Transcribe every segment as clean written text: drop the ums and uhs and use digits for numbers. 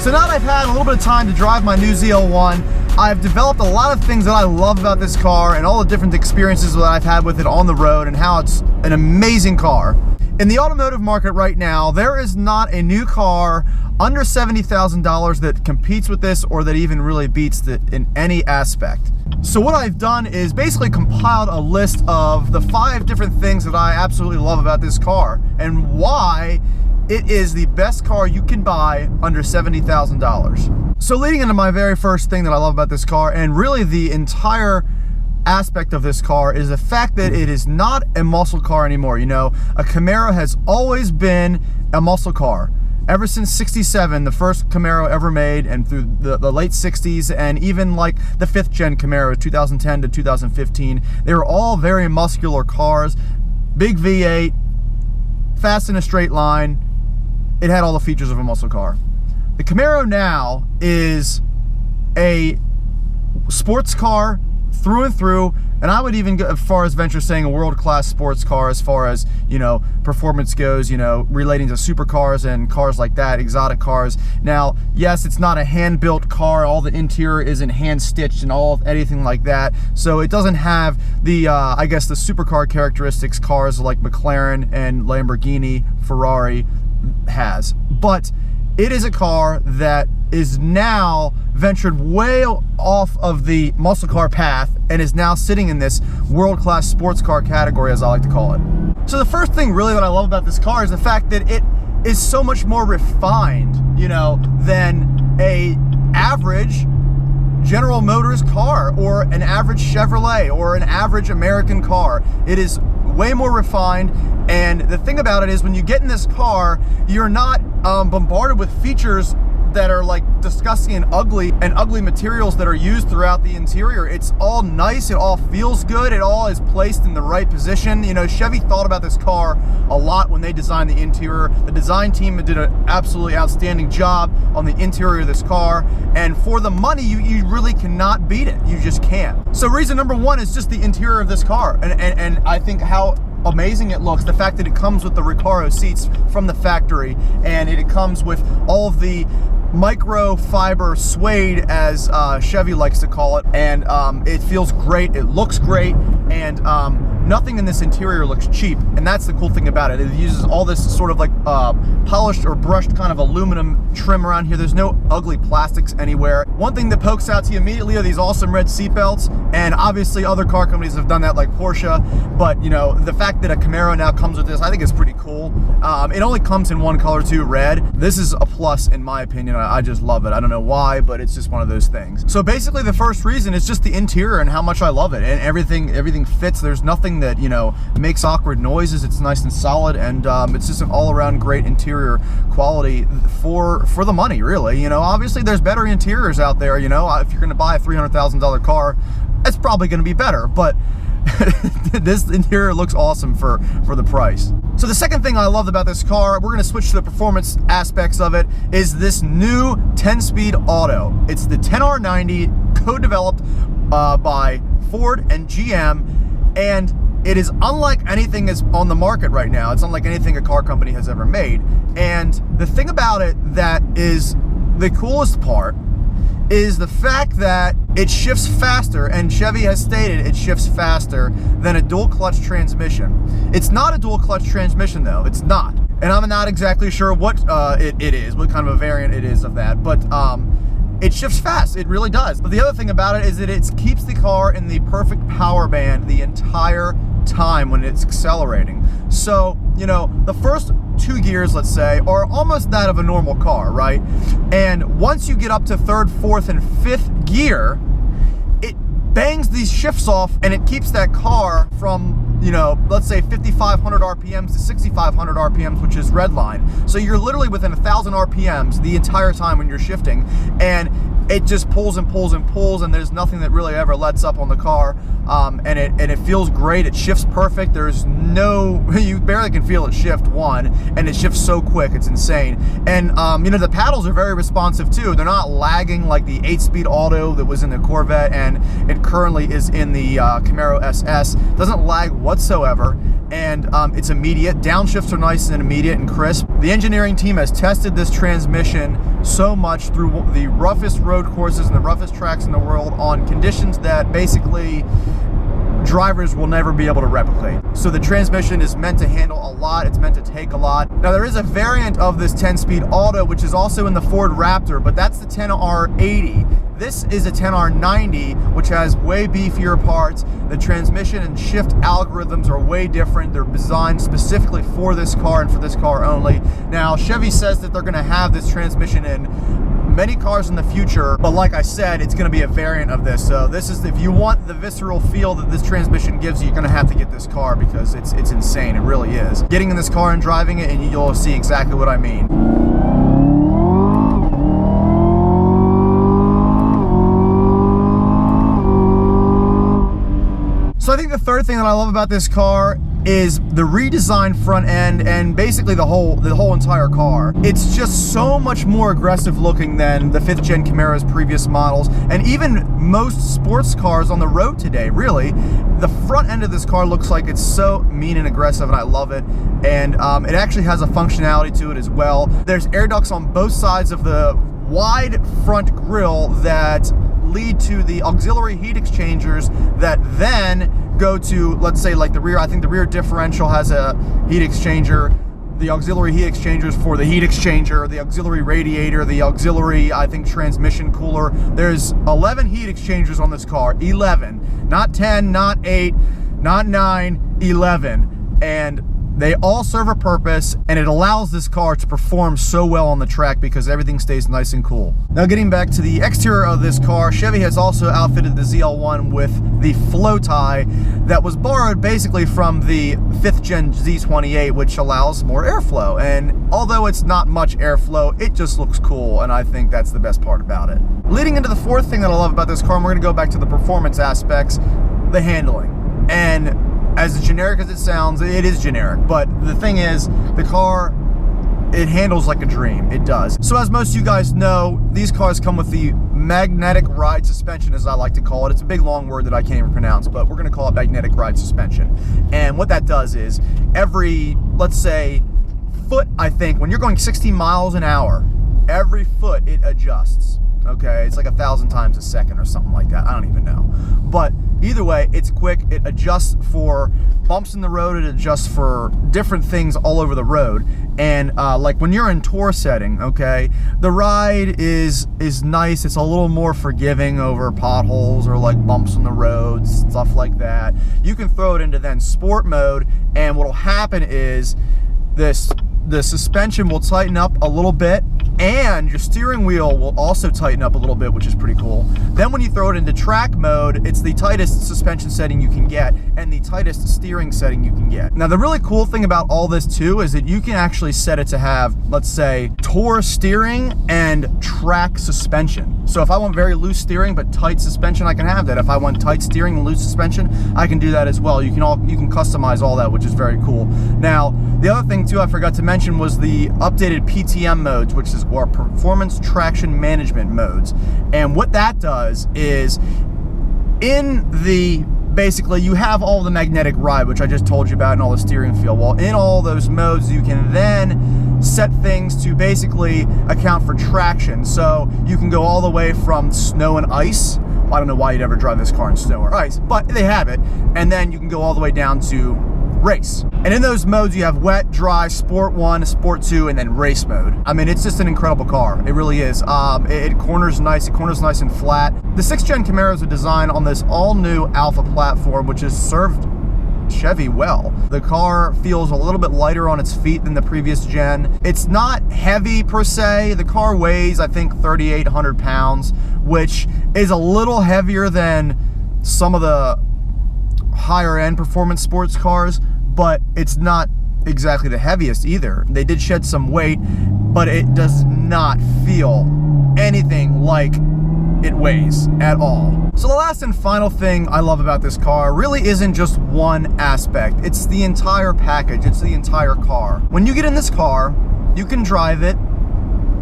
So now that I've had a little bit of time to drive my new ZL1, I've developed a lot of things that I love about this car and all the different experiences that I've had with it on the road and how it's an amazing car. In the automotive market right now, there is not a new car under $70,000 that competes with this or that even really beats it in any aspect. So what I've done is basically compiled a list of the 5 different things that I absolutely love about this car and why it is the best car you can buy under $70,000. So leading into my very first thing that I love about this car, and really the entire aspect of this car, is the fact that it is not a muscle car anymore. You know, a Camaro has always been a muscle car. Ever since '67, the first Camaro ever made, and through the late '60s, and even like the 5th gen Camaro, 2010 to 2015, they were all very muscular cars. Big V8, fast in a straight line. It had all the features of a muscle car. The Camaro now is a sports car through and through, and I would even go as far as venture saying a world-class sports car as far as, you know, performance goes, you know, relating to supercars and cars like that, exotic cars. Now, yes, it's not a hand-built car. All the interior isn't hand-stitched and anything like that, so it doesn't have the, I guess, the supercar characteristics cars like McLaren and Lamborghini, Ferrari has. But it is a car that is now ventured way off of the muscle car path and is now sitting in this world-class sports car category, as I like to call it. So the first thing really that I love about this car is the fact that it is so much more refined, you know, than a average General Motors car or an average Chevrolet or an average American car. It is way more refined, and the thing about it is when you get in this car, you're not bombarded with features that are like disgusting and ugly materials that are used throughout the interior. It's all nice, it all feels good, it all is placed in the right position. You know, Chevy thought about this car a lot when they designed the interior. The design team did an absolutely outstanding job on the interior of this car, and for the money, you really cannot beat it. You just can't. So reason number 1 is just the interior of this car, and I think how amazing it looks. The fact that it comes with the Recaro seats from the factory, and it comes with all of the microfiber suede, as Chevy likes to call it, and it feels great, it looks great, and nothing in this interior looks cheap, and that's the cool thing about it. It uses all this sort of like polished or brushed kind of aluminum trim around here. There's no ugly plastics anywhere. One thing that pokes out to you immediately are these awesome red seat belts, and obviously other car companies have done that, like Porsche, but you know, the fact that a Camaro now comes with this, I think is pretty cool. It only comes in one color too, red. This is a plus in my opinion. I just love it. I don't know why, but it's just one of those things. So basically the first reason is just the interior and how much I love it, and everything fits. There's nothing that, you know, makes awkward noises. It's nice and solid, and it's just an all-around great interior quality for the money, really. You know, obviously there's better interiors out there. You know, if you're going to buy a $300,000 car, it's probably going to be better, but this interior looks awesome for the price. So the second thing I love about this car, we're going to switch to the performance aspects of it, is this new 10-speed auto. It's the 10R90, co-developed by Ford and GM, and it is unlike anything that's on the market right now. It's unlike anything a car company has ever made. And the thing about it that is the coolest part is the fact that it shifts faster, and Chevy has stated it shifts faster than a dual clutch transmission. It's not a dual clutch transmission though, it's not. And I'm not exactly sure what it is, what kind of a variant it is of that, but it shifts fast, it really does. But the other thing about it is that it keeps the car in the perfect power band the entire time when it's accelerating. So, you know, the first 2 gears, let's say, are almost that of a normal car, right? And once you get up to 3rd, 4th, and 5th gear, it bangs these shifts off, and it keeps that car from, you know, let's say 5,500 RPMs to 6,500 RPMs, which is red line. So you're literally within 1,000 RPMs the entire time when you're shifting, and it just pulls and pulls and pulls, and there's nothing that really ever lets up on the car, and it feels great. It shifts perfect. There's no, you barely can feel it shift, one, and it shifts so quick, it's insane. And you know, the paddles are very responsive too. They're not lagging like the 8-speed auto that was in the Corvette, and it currently is in the Camaro SS. Doesn't lag whatsoever, and it's immediate. Downshifts are nice and immediate and crisp. The engineering team has tested this transmission so much through the roughest road courses and the roughest tracks in the world on conditions that basically drivers will never be able to replicate. So the transmission is meant to handle a lot, it's meant to take a lot. Now there is a variant of this 10-speed auto which is also in the Ford Raptor, but that's the 10R80. This is a 10R90, which has way beefier parts. The transmission and shift algorithms are way different. They're designed specifically for this car and for this car only. Now Chevy says that they're going to have this transmission in many cars in the future, but like I said, it's going to be a variant of this. So this is, if you want the visceral feel that this transmission gives you, you're going to have to get this car because it's insane. It really is. Getting in this car and driving it, and you'll see exactly what I mean. So I think the third thing that I love about this car is the redesigned front end and basically the whole entire car. It's just so much more aggressive looking than the 5th gen Camaro's previous models, and even most sports cars on the road today, really. The front end of this car looks like it's so mean and aggressive, and I love it. And it actually has a functionality to it as well. There's air ducts on both sides of the wide front grille that lead to the auxiliary heat exchangers that then go to, let's say, like the rear. I think the rear differential has a heat exchanger, the auxiliary heat exchangers for the heat exchanger, the auxiliary radiator, the auxiliary, I think, transmission cooler. There's 11 heat exchangers on this car. 11, not 10, not 8, not 9, 11. And they all serve a purpose, and it allows this car to perform so well on the track because everything stays nice and cool. Now getting back to the exterior of this car, Chevy has also outfitted the ZL1 with the flow tie that was borrowed basically from the 5th gen Z28, which allows more airflow. And although it's not much airflow, it just looks cool, and I think that's the best part about it. Leading into the fourth thing that I love about this car, and we're gonna go back to the performance aspects, the handling. And as generic as it sounds, it is generic, but the thing is, the car, it handles like a dream. It does. So as most of you guys know, these cars come with the magnetic ride suspension, as I like to call it. It's a big long word that I can't even pronounce, but we're going to call it magnetic ride suspension. And what that does is every, let's say, foot, I think, when you're going 60 miles an hour, every foot it adjusts. Okay, it's like 1,000 times a second or something like that. I don't even know. But either way, it's quick. It adjusts for bumps in the road. It adjusts for different things all over the road. And like when you're in tour setting, okay, the ride is nice. It's a little more forgiving over potholes or like bumps in the roads, stuff like that. You can throw it into then sport mode, and what'll happen is the suspension will tighten up a little bit, and your steering wheel will also tighten up a little bit, which is pretty cool. Then when you throw it into track mode, it's the tightest suspension setting you can get and the tightest steering setting you can get. Now the really cool thing about all this too is that you can actually set it to have, let's say, tour steering and track suspension. So if I want very loose steering but tight suspension, I can have that. If I want tight steering and loose suspension, I can do that as well. You can customize all that, which is very cool. Now the other thing too I forgot to mention was the updated PTM modes, which is or performance traction management modes. And what that does is, in the basically you have all the magnetic ride, which I just told you about, and all the steering feel. Well, in all those modes you can then set things to basically account for traction. So you can go all the way from snow and ice. I don't know why you'd ever drive this car in snow or ice, but they have it. And then you can go all the way down to race. And in those modes you have wet, dry, sport 1, sport 2, and then race mode. I mean, it's just an incredible car. It really is. It corners nice. It corners nice and flat. The 6th gen Camaros are designed on this all-new Alpha platform, which has served Chevy well. The car feels a little bit lighter on its feet than the previous gen. It's not heavy per se. The car weighs, I think, 3,800 pounds, which is a little heavier than some of the higher end performance sports cars, but it's not exactly the heaviest either. They did shed some weight, but it does not feel anything like it weighs at all. So the last and final thing I love about this car really isn't just one aspect. It's the entire package. It's the entire car. When you get in this car, you can drive it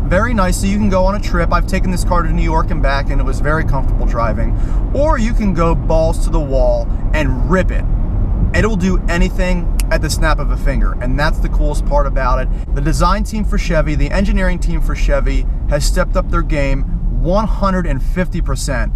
very nicely. You can go on a trip. I've taken this car to New York and back, and it was very comfortable driving. Or you can go balls to the wall and rip it. It'll do anything at the snap of a finger, and that's the coolest part about it. The design team for Chevy, the engineering team for Chevy has stepped up their game 150%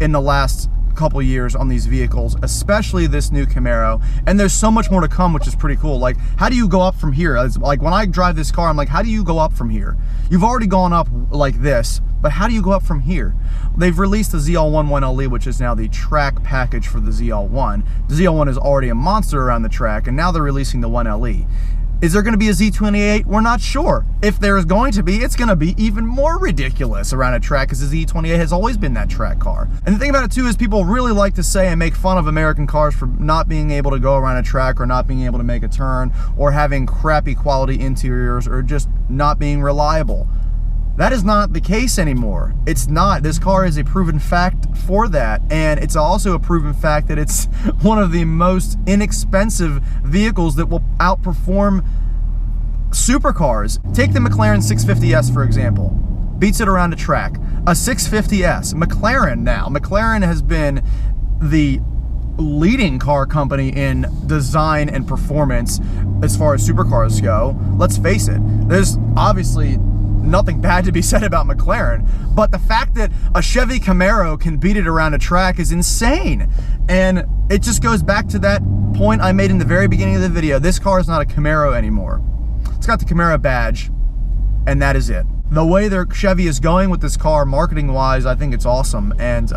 in the last couple years on these vehicles, especially this new Camaro. And there's so much more to come, which is pretty cool. Like, how do you go up from here? It's like when I drive this car, I'm like, how do you go up from here? You've already gone up like this, but how do you go up from here? They've released the ZL1 1LE, which is now the track package for the ZL1. The ZL1 is already a monster around the track, and now they're releasing the 1LE. Is there going to be a Z28? We're not sure. If there is going to be, it's going to be even more ridiculous around a track, because the Z28 has always been that track car. And the thing about it too is people really like to say and make fun of American cars for not being able to go around a track, or not being able to make a turn, or having crappy quality interiors, or just not being reliable. That is not the case anymore. It's not. This car is a proven fact for that, and it's also a proven fact that it's one of the most inexpensive vehicles that will outperform supercars. Take the McLaren 650S, for example. Beats it around a track. A 650S. McLaren has been the leading car company in design and performance as far as supercars go. Let's face it, there's obviously nothing bad to be said about McLaren, but the fact that a Chevy Camaro can beat it around a track is insane. And it just goes back to that point I made in the very beginning of the video. This car is not a Camaro anymore. It's got the Camaro badge, and that is it. The way their Chevy is going with this car, marketing wise, I think it's awesome. And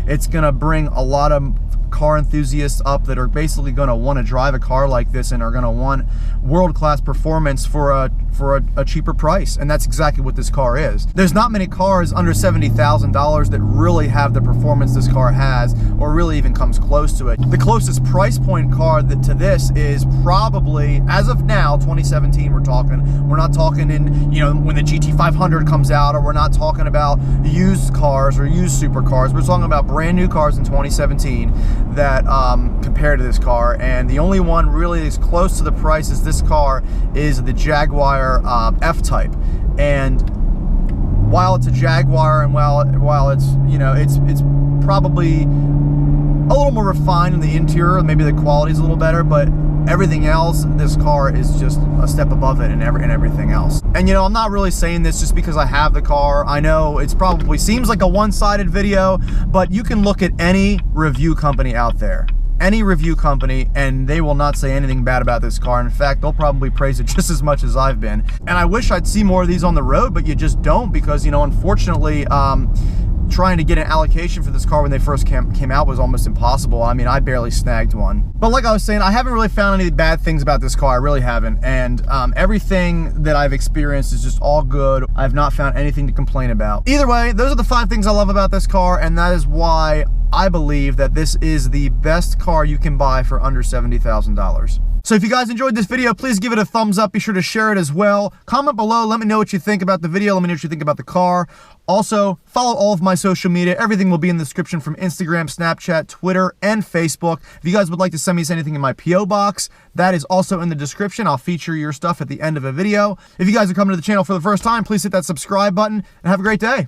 it's gonna bring a lot of car enthusiasts up that are basically going to want to drive a car like this, and are going to want world-class performance for a cheaper price. And that's exactly what this car is. There's not many cars under $70,000 that really have the performance this car has, or really even comes close to it. The closest price point car to this is probably, as of now, 2017 we're talking. We're not talking in, you know, when the GT500 comes out, or we're not talking about used cars or used supercars. We're talking about brand new cars in 2017 that compared to this car, and the only one really as close to the price as this car is the Jaguar F-Type. And while it's a Jaguar, and while it's, you know, it's probably a little more refined in the interior, maybe the quality's a little better, but everything else, this car is just a step above it in everything else. And you know, I'm not really saying this just because I have the car. I know it's probably seems like a one-sided video, but you can look at any review company out there, any review company, and they will not say anything bad about this car. In fact, they'll probably praise it just as much as I've been. And I wish I'd see more of these on the road, but you just don't, because, you know, unfortunately, trying to get an allocation for this car when they first came out was almost impossible. I mean, I barely snagged one. But like I was saying, I haven't really found any bad things about this car. I really haven't. And everything that I've experienced is just all good. I've not found anything to complain about. Either way, those are the 5 things I love about this car, and that is why I believe that this is the best car you can buy for under $70,000. So if you guys enjoyed this video, please give it a thumbs up. Be sure to share it as well. Comment below. Let me know what you think about the video. Let me know what you think about the car. Also, follow all of my social media. Everything will be in the description, from Instagram, Snapchat, Twitter, and Facebook. If you guys would like to send me anything in my P.O. box, that is also in the description. I'll feature your stuff at the end of a video. If you guys are coming to the channel for the first time, please hit that subscribe button, and have a great day.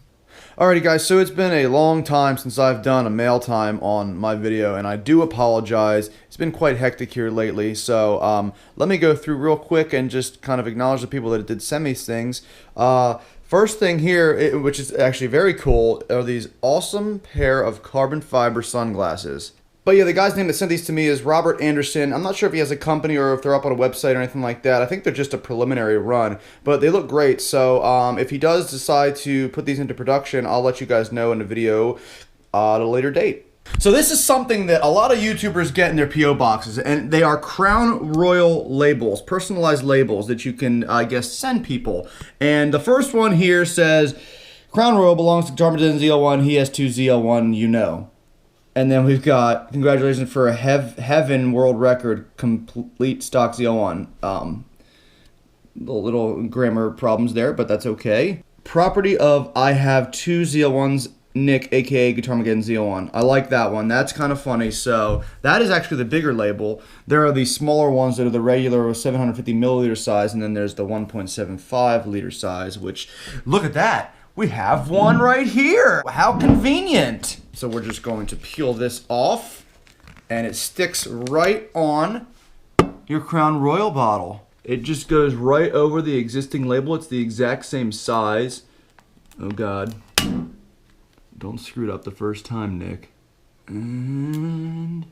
Alrighty guys, so it's been a long time since I've done a mail time on my video, and I do apologize. It's been quite hectic here lately, so let me go through real quick and just kind of acknowledge the people that did send me things. First thing here, which is actually very cool, are these awesome pair of carbon fiber sunglasses. But yeah, the guy's name that sent these to me is Robert Anderson. I'm not sure if he has a company or if they're up on a website or anything like that. I think they're just a preliminary run, but they look great. So if he does decide to put these into production, I'll let you guys know in a video at a later date. So this is something that a lot of YouTubers get in their P.O. boxes, and they are Crown Royal labels, personalized labels that you can, I guess, send people. And the first one here says, Crown Royal belongs to Guitar ZL1, he has 2 ZL1, you know. And then we've got, congratulations for a Heaven world record, complete stock ZL1. Little grammar problems there, but that's okay. Property of I have 2 ZL1s, Nick, aka Guitarmageddon ZL1. I like that one. That's kind of funny. So that is actually the bigger label. There are these smaller ones that are the regular 750 milliliter size, and then there's the 1.75 liter size, which, look at that. We have one right here. How convenient. So we're just going to peel this off, and it sticks right on your Crown Royal bottle. It just goes right over the existing label. It's the exact same size. Oh God. Don't screw it up the first time, Nick. And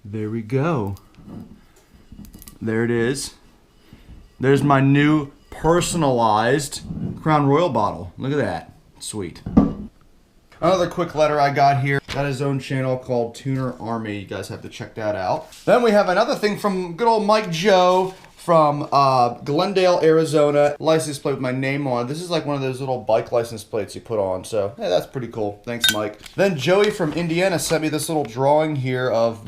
there we go. There it is. There's my new personalized Crown Royal bottle. Look at that. Sweet. Another quick letter I got here. Got his own channel called Tuner Army. You guys have to check that out. Then we have another thing from good old Mike Joe from Glendale, Arizona. License plate with my name on it. This is like one of those little bike license plates you put on. So, yeah, that's pretty cool. Thanks, Mike. Then Joey from Indiana sent me this little drawing here of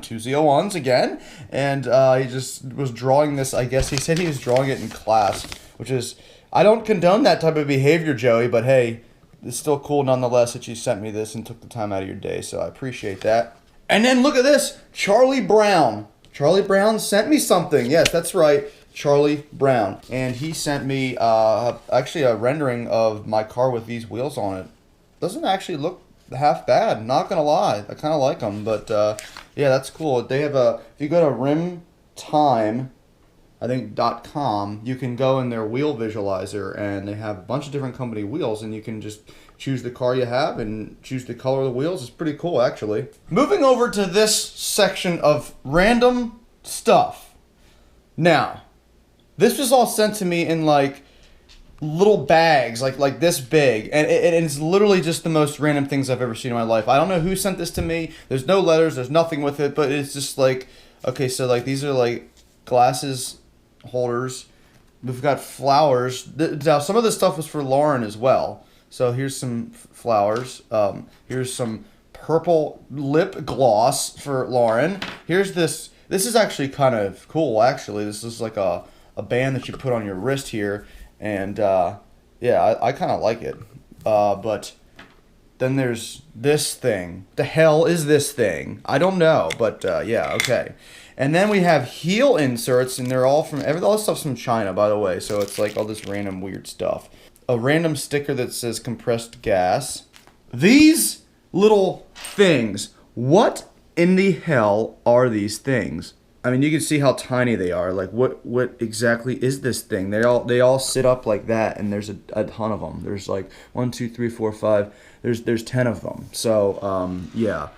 two ZL1s again. And he just was drawing this, I guess. He said he was drawing it in class, which is, I don't condone that type of behavior, Joey, but hey, it's still cool nonetheless that you sent me this and took the time out of your day, so I appreciate that. And then look at this, Charlie Brown. Charlie Brown sent me something. Yes, that's right, Charlie Brown. And he sent me actually a rendering of my car with these wheels on it. Doesn't actually look half bad, not gonna lie. I kind of like them, but yeah, that's cool. They have if you go to Rim Time, I think .com, you can go in their wheel visualizer and they have a bunch of different company wheels and you can just choose the car you have and choose the color of the wheels. It's pretty cool, actually. Moving over to this section of random stuff. Now, this was all sent to me in like little bags, like this big, and it's literally just the most random things I've ever seen in my life. I don't know who sent this to me. There's no letters, there's nothing with it, but it's just like, okay, so like these are like glasses holders. We've got flowers. Now some of this stuff was for Lauren as well. So here's some flowers. Here's some purple lip gloss for Lauren. Here's this. This is actually kind of cool, actually. This is like a band that you put on your wrist here. And yeah, I kind of like it. But then there's this thing. The hell is this thing? I don't know, but yeah, okay. And then we have heel inserts, and they're all from, all this stuff's from China, by the way, so it's like all this random weird stuff. A random sticker that says compressed gas. These little things, what in the hell are these things? I mean, you can see how tiny they are. Like, what exactly is this thing? They all sit up like that, and there's a ton of them. There's like 1, 2, 3, 4, 5. There's 10 of them. So yeah,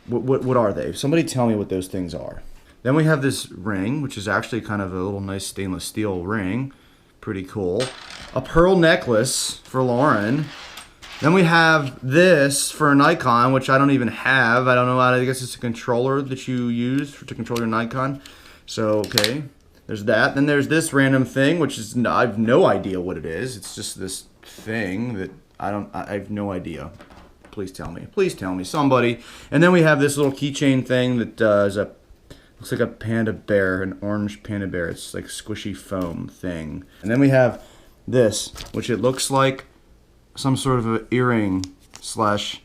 what are they? Somebody tell me what those things are. Then we have this ring, which is actually kind of a little nice stainless steel ring. Pretty cool. A pearl necklace for Lauren. Then we have this for a Nikon, which I don't even have. I don't know how to, I guess it's a controller that you use to control your Nikon. So, okay. There's that. Then there's this random thing, which is, I have no idea what it is. It's just this thing that I have no idea. Please tell me. Please tell me, somebody. And then we have this little keychain thing that is looks like a panda bear, an orange panda bear. It's like a squishy foam thing. And then we have this, which it looks like some sort of an earring slash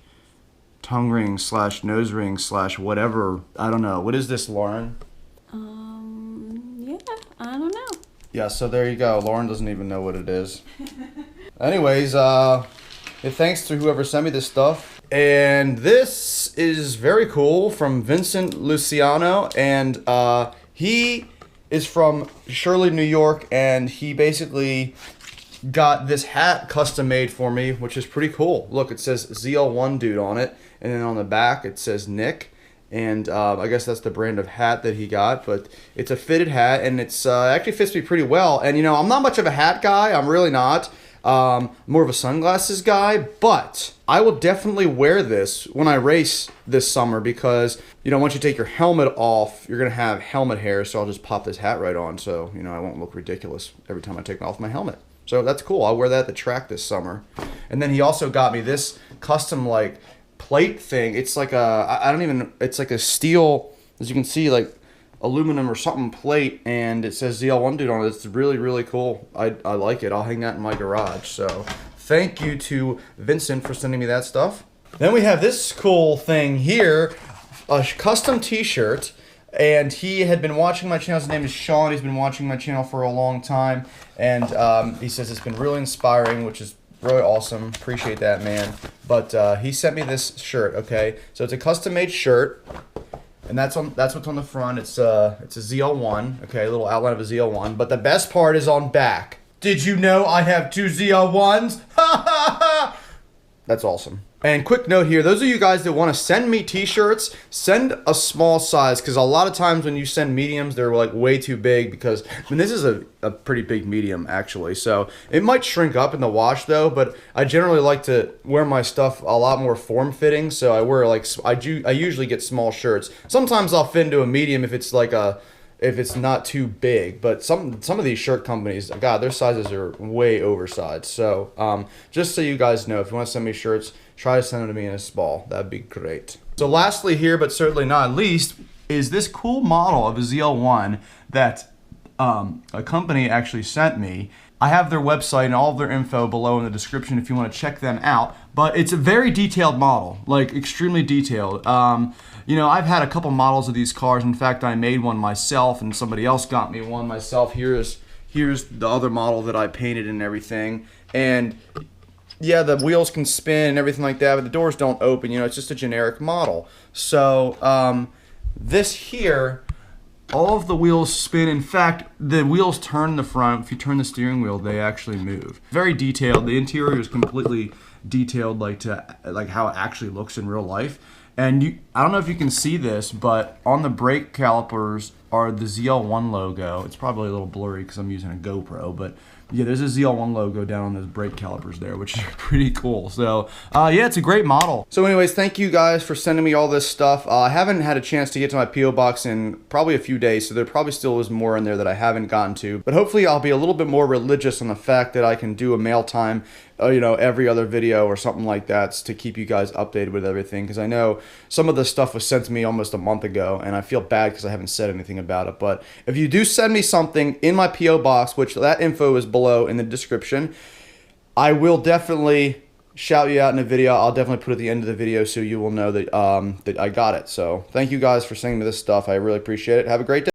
tongue ring slash nose ring slash whatever. I don't know. What is this, Lauren? Yeah, I don't know. Yeah, so there you go. Lauren doesn't even know what it is. Anyways, thanks to whoever sent me this stuff. And this is very cool from Vincent Luciano, and he is from Shirley, New York, and he basically got this hat custom made for me, which is pretty cool. Look, it says ZL1 Dude on it, and then on the back it says Nick, and I guess that's the brand of hat that he got, but it's a fitted hat, and it's actually fits me pretty well. And you know, I'm not much of a hat guy, I'm really not. More of a sunglasses guy, but I will definitely wear this when I race this summer because, you know, once you take your helmet off, you're going to have helmet hair, so I'll just pop this hat right on so, you know, I won't look ridiculous every time I take off my helmet. So that's cool. I'll wear that at the track this summer. And then he also got me this custom, like, plate thing. It's like it's like a steel, as you can see, like, aluminum or something plate, and it says ZL1 Dude on it. It's really, really cool. I like it. I'll hang that in my garage. So thank you to Vincent for sending me that stuff. Then we have this cool thing here, a custom t-shirt, and he had been watching my channel. His name is Sean. He's been watching my channel for a long time, and he says it's been really inspiring, which is Really awesome. Appreciate that, man. But he sent me this shirt, okay? So it's a custom-made shirt. And that's what's on the front. It's a ZL1, okay, a little outline of a ZL1. But the best part is on back. Did you know I have 2 ZL1s? Ha ha ha! That's awesome. And quick note here, those of you guys that want to send me t-shirts, send a small size, because a lot of times when you send mediums, they're like way too big, because I mean, this is a pretty big medium actually, so it might shrink up in the wash though, but I generally like to wear my stuff a lot more form-fitting, so I wear like, I usually get small shirts. Sometimes I'll fit into a medium if it's like if it's not too big, but some of these shirt companies, God, their sizes are way oversized. So just so you guys know, if you want to send me shirts, try to send them to me in a small. That'd be great. So lastly here, but certainly not least, is this cool model of a ZL1 that a company actually sent me. I have their website and all of their info below in the description if you want to check them out. But it's a very detailed model, like extremely detailed. You know, I've had a couple models of these cars. In fact, I made one myself and somebody else got me one myself. Here's the other model that I painted and everything. And yeah, the wheels can spin and everything like that, but the doors don't open. You know, it's just a generic model. So this here, all of the wheels spin. In fact, the wheels turn in the front. If you turn the steering wheel, they actually move. Very detailed. The interior is completely detailed, like how it actually looks in real life. And I don't know if you can see this, but on the brake calipers are the ZL1 logo. It's probably a little blurry because I'm using a GoPro, but yeah, there's a ZL1 logo down on those brake calipers there, which is pretty cool. So yeah, it's a great model. So anyways, thank you guys for sending me all this stuff. I haven't had a chance to get to my P.O. box in probably a few days, so there probably still is more in there that I haven't gotten to. But hopefully I'll be a little bit more religious on the fact that I can do a mail time, you know, every other video or something like that to keep you guys updated with everything, because I know some of the stuff was sent to me almost a month ago, and I feel bad because I haven't said anything about it. But if you do send me something in my P.O. box, which that info is below in the description, I will definitely shout you out in a video. I'll definitely put it at the end of the video so you will know that that I got it. So thank you guys for sending me this stuff. I really appreciate it. Have a great day.